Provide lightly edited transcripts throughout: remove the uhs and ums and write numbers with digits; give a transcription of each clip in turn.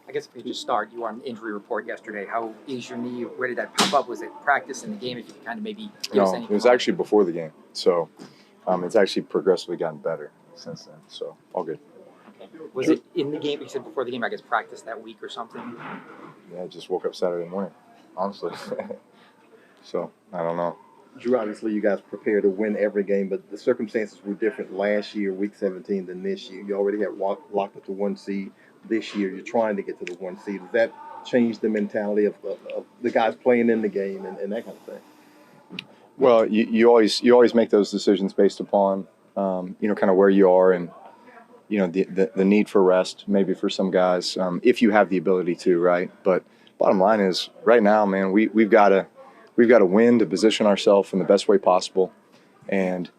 I guess if we could just start, you were on the injury report yesterday. How is your knee? Where did that pop up? Was it practice in the game? If you could kind of maybe give us No, any. it was actually before the game. So it's actually progressively gotten better since then. So all good. Okay. Was it in the game? You said before the game, I guess practice that week or something. Yeah, I just woke up Saturday morning, honestly. So I don't know. Drew, obviously you guys prepare to win every game, but the circumstances were different last year, Week 17, than this year. You already had locked up to 1 seed. This year, you're trying to get to the 1 seed. Does that change the mentality of the guys playing in the game and that kind of thing? Well, you always make those decisions based upon kind of where you are and the need for rest, maybe for some guys, if you have the ability to, right? But bottom line is, right now, man, we've got to win to position ourselves in the best way possible. And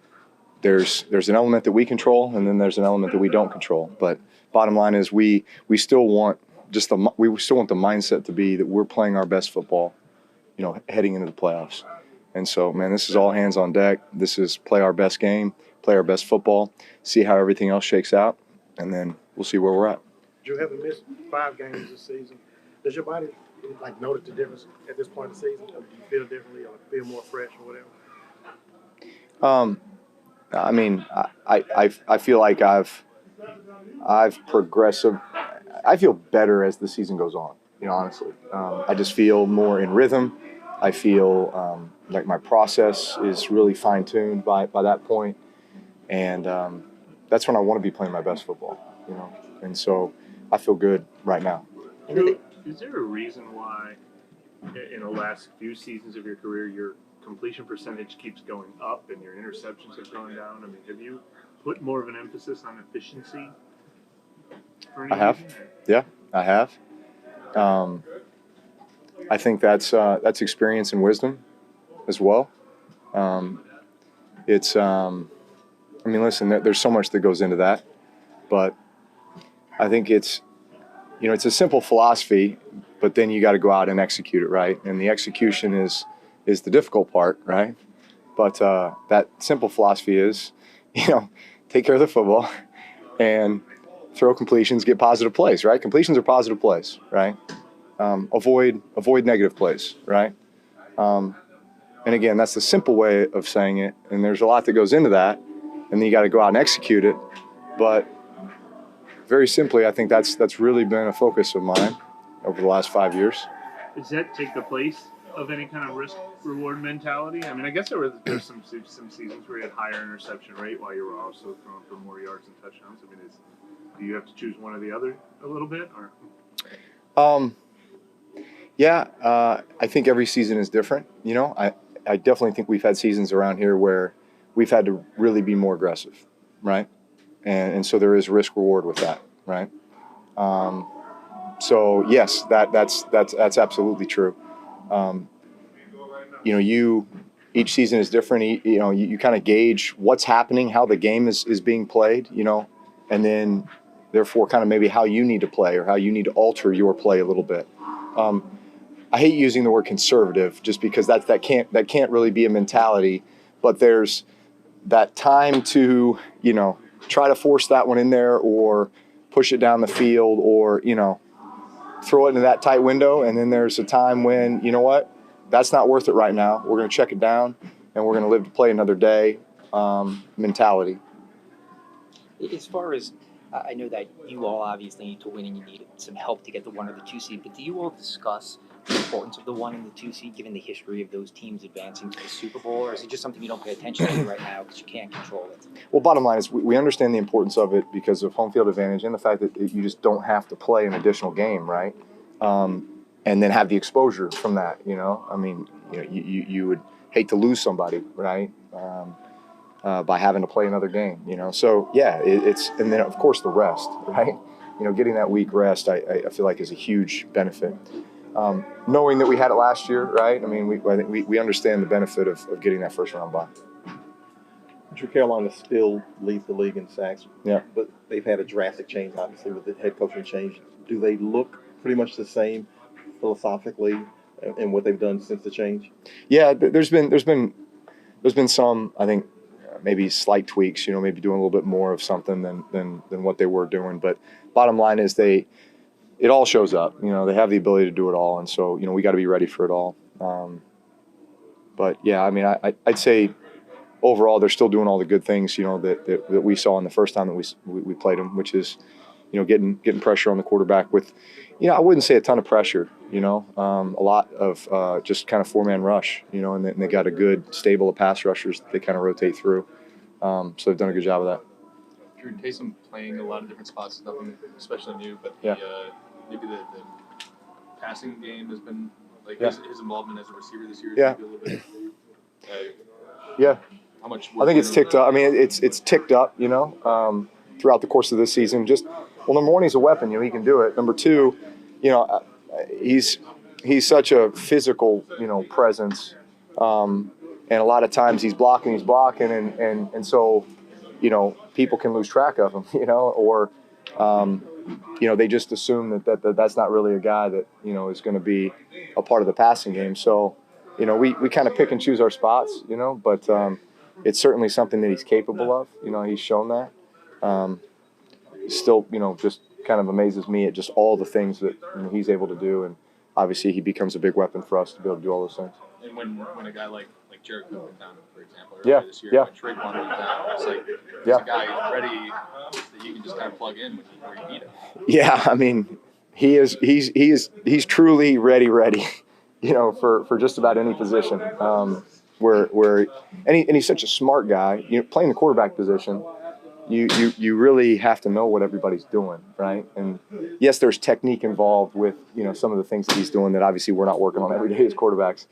there's an element that we control, and then there's an element that we don't control. But bottom line is, we still want the mindset to be that we're playing our best football, heading into the playoffs. And so, man, this is all hands on deck. This is play our best game, play our best football, see how everything else shakes out, and then we'll see where we're at. Drew, having missed 5 games this season, does your body notice the difference at this point in the season? Or do you feel differently or feel more fresh or whatever? I mean, I feel like I've progressive. I feel better as the season goes on. Honestly, I just feel more in rhythm. I feel like my process is really fine tuned by that point, and that's when I want to be playing my best football. And so I feel good right now. Drew, is there a reason why in the last few seasons of your career your completion percentage keeps going up and your interceptions have gone down? I mean, have you put more of an emphasis on efficiency? I have. Yeah, I have. I think that's experience and wisdom as well. Listen, there's so much that goes into that, but I think it's a simple philosophy, but then you got to go out and execute it, right? And the execution is the difficult part, right? But that simple philosophy is, take care of the football and throw completions, get positive plays, right? Completions are positive plays, right? Avoid negative plays, right? And again, that's the simple way of saying it. And there's a lot that goes into that, and then you got to go out and execute it. But very simply, I think that's really been a focus of mine over the last 5 years. Does that take the place of any kind of risk-reward mentality? I mean, I guess there's some seasons where you had higher interception rate while you were also throwing for more yards and touchdowns. I mean, do you have to choose one or the other a little bit, or? I think every season is different. I definitely think we've had seasons around here where we've had to really be more aggressive, right? And so there is risk reward with that, right? So yes, that's absolutely true. Each season is different. You kind of gauge what's happening, how the game is being played, and then therefore kind of maybe how you need to play or how you need to alter your play a little bit. I hate using the word conservative just because that can't really be a mentality, but there's that time to, try to force that one in there or push it down the field or, throw it into that tight window. And then there's a time when, that's not worth it right now. We're going to check it down and we're going to live to play another day mentality. As far as I know that you all obviously need to win and you need some help to get the 1 or the 2 seed, but do you all discuss the importance of the 1 and the 2 seed given the history of those teams advancing to the Super Bowl, or is it just something you don't pay attention to right now because you can't control it? Well, bottom line is we understand the importance of it because of home field advantage and the fact that you just don't have to play an additional game, right? And then have the exposure from that, you would hate to lose somebody, right? By having to play another game, So yeah, and then of course the rest, right? Getting that week rest, I feel like is a huge benefit. Knowing that we had it last year, right? I think we understand the benefit of getting that first round bye. Drew, Carolina still leads the league in sacks. Yeah. But they've had a drastic change, obviously, with the head coaching change. Do they look pretty much the same philosophically in what they've done since the change? Yeah, there's been some, I think, maybe slight tweaks, maybe doing a little bit more of something than what they were doing. But bottom line is it all shows up. They have the ability to do it all, and so we got to be ready for it all. But yeah, I mean, I'd say overall they're still doing all the good things that we saw in the first time that we played them, which is getting pressure on the quarterback with I wouldn't say a ton of pressure, a lot of just kind of four-man rush, and they got a good stable of pass rushers that they kind of rotate through. So they've done a good job of that. Drew, Taysom playing a lot of different spots is nothing especially new, but maybe the passing game has been his involvement as a receiver this year is maybe a little bit. Yeah. How much? I think it's ticked up. I mean, it's ticked up, throughout the course of this season. Number one, he's a weapon. He can do it. Number two, he's such a physical, presence, and a lot of times he's blocking, and so, people can lose track of him, or, they just assume that that's not really a guy that is going to be a part of the passing game. So, we kind of pick and choose our spots, but it's certainly something that he's capable of. He's shown that. Still, just kind of amazes me at just all the things that he's able to do, and obviously he becomes a big weapon for us to be able to do all those things. And when a guy like Jericho went down, for example, this year, when Traquan went down, it's like there's a guy ready that you can just kind of plug in where you need him. Yeah, I mean, he's truly ready, for just about any position. And he's such a smart guy. Playing the quarterback position, you really have to know what everybody's doing, right? And yes, there's technique involved with some of the things that he's doing that obviously we're not working on every day as quarterbacks.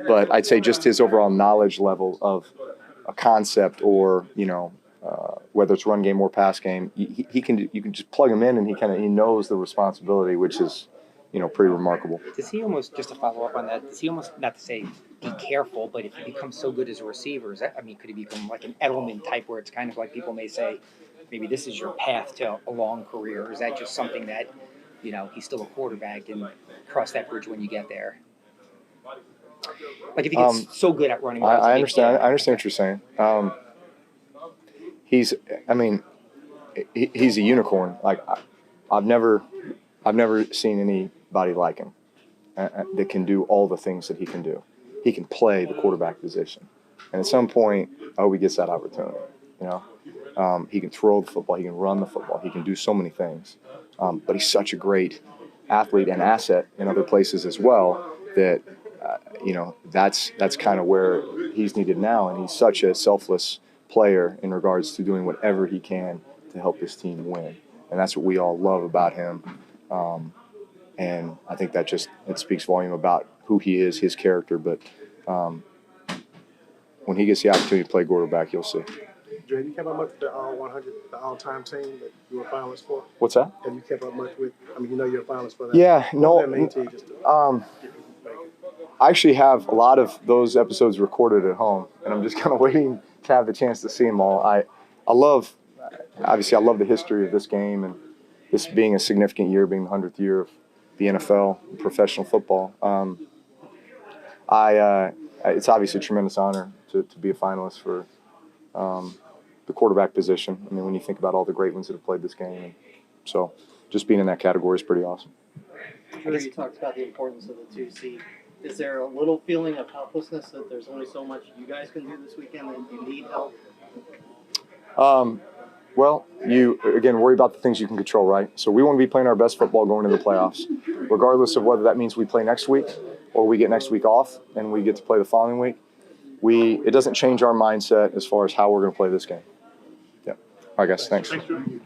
But I'd say just his overall knowledge level of a concept, or whether it's run game or pass game, you can just plug him in, and he knows the responsibility, which is pretty remarkable. Does he almost, just to follow up on that, does he almost, not to say be careful, but if he becomes so good as a receiver, could he become like an Edelman type, where it's kind of like people may say, maybe this is your path to a long career? Or is that just something that, he's still a quarterback and cross that bridge when you get there? Like if he gets so good at running. I understand. I understand what you're saying. He's a unicorn. Like I've never seen anybody like him that can do all the things that he can do. He can play the quarterback position, and at some point, he gets that opportunity. He can throw the football, he can run the football, he can do so many things. But he's such a great athlete and asset in other places as well that that's kind of where he's needed now, and he's such a selfless player in regards to doing whatever he can to help his team win, and that's what we all love about him. And I think that it speaks volume about who he is, his character. But when he gets the opportunity to play quarterback, you'll see. Drew, have you kept up much with the all-100, the all-time team that you were finalists for? What's that? Have you kept up much with? I mean, you're a finalist for that. Yeah, no. I I actually have a lot of those episodes recorded at home, and I'm just kind of waiting to have the chance to see them all. I love the history of this game, and this being a significant year, being the 100th year of the NFL, professional football. It's obviously a tremendous honor to be a finalist for the quarterback position. I mean, when you think about all the great ones that have played this game, and so just being in that category is pretty awesome. Drew, you talked about the importance of the 2 seed. Is there a little feeling of helplessness that there's only so much you guys can do this weekend and you need help? Well, you, again, worry about the things you can control, right? So we want to be playing our best football going into the playoffs, regardless of whether that means we play next week or we get next week off and we get to play the following week. It doesn't change our mindset as far as how we're going to play this game. Yeah. All right, guys. Thanks. Thanks, Drew.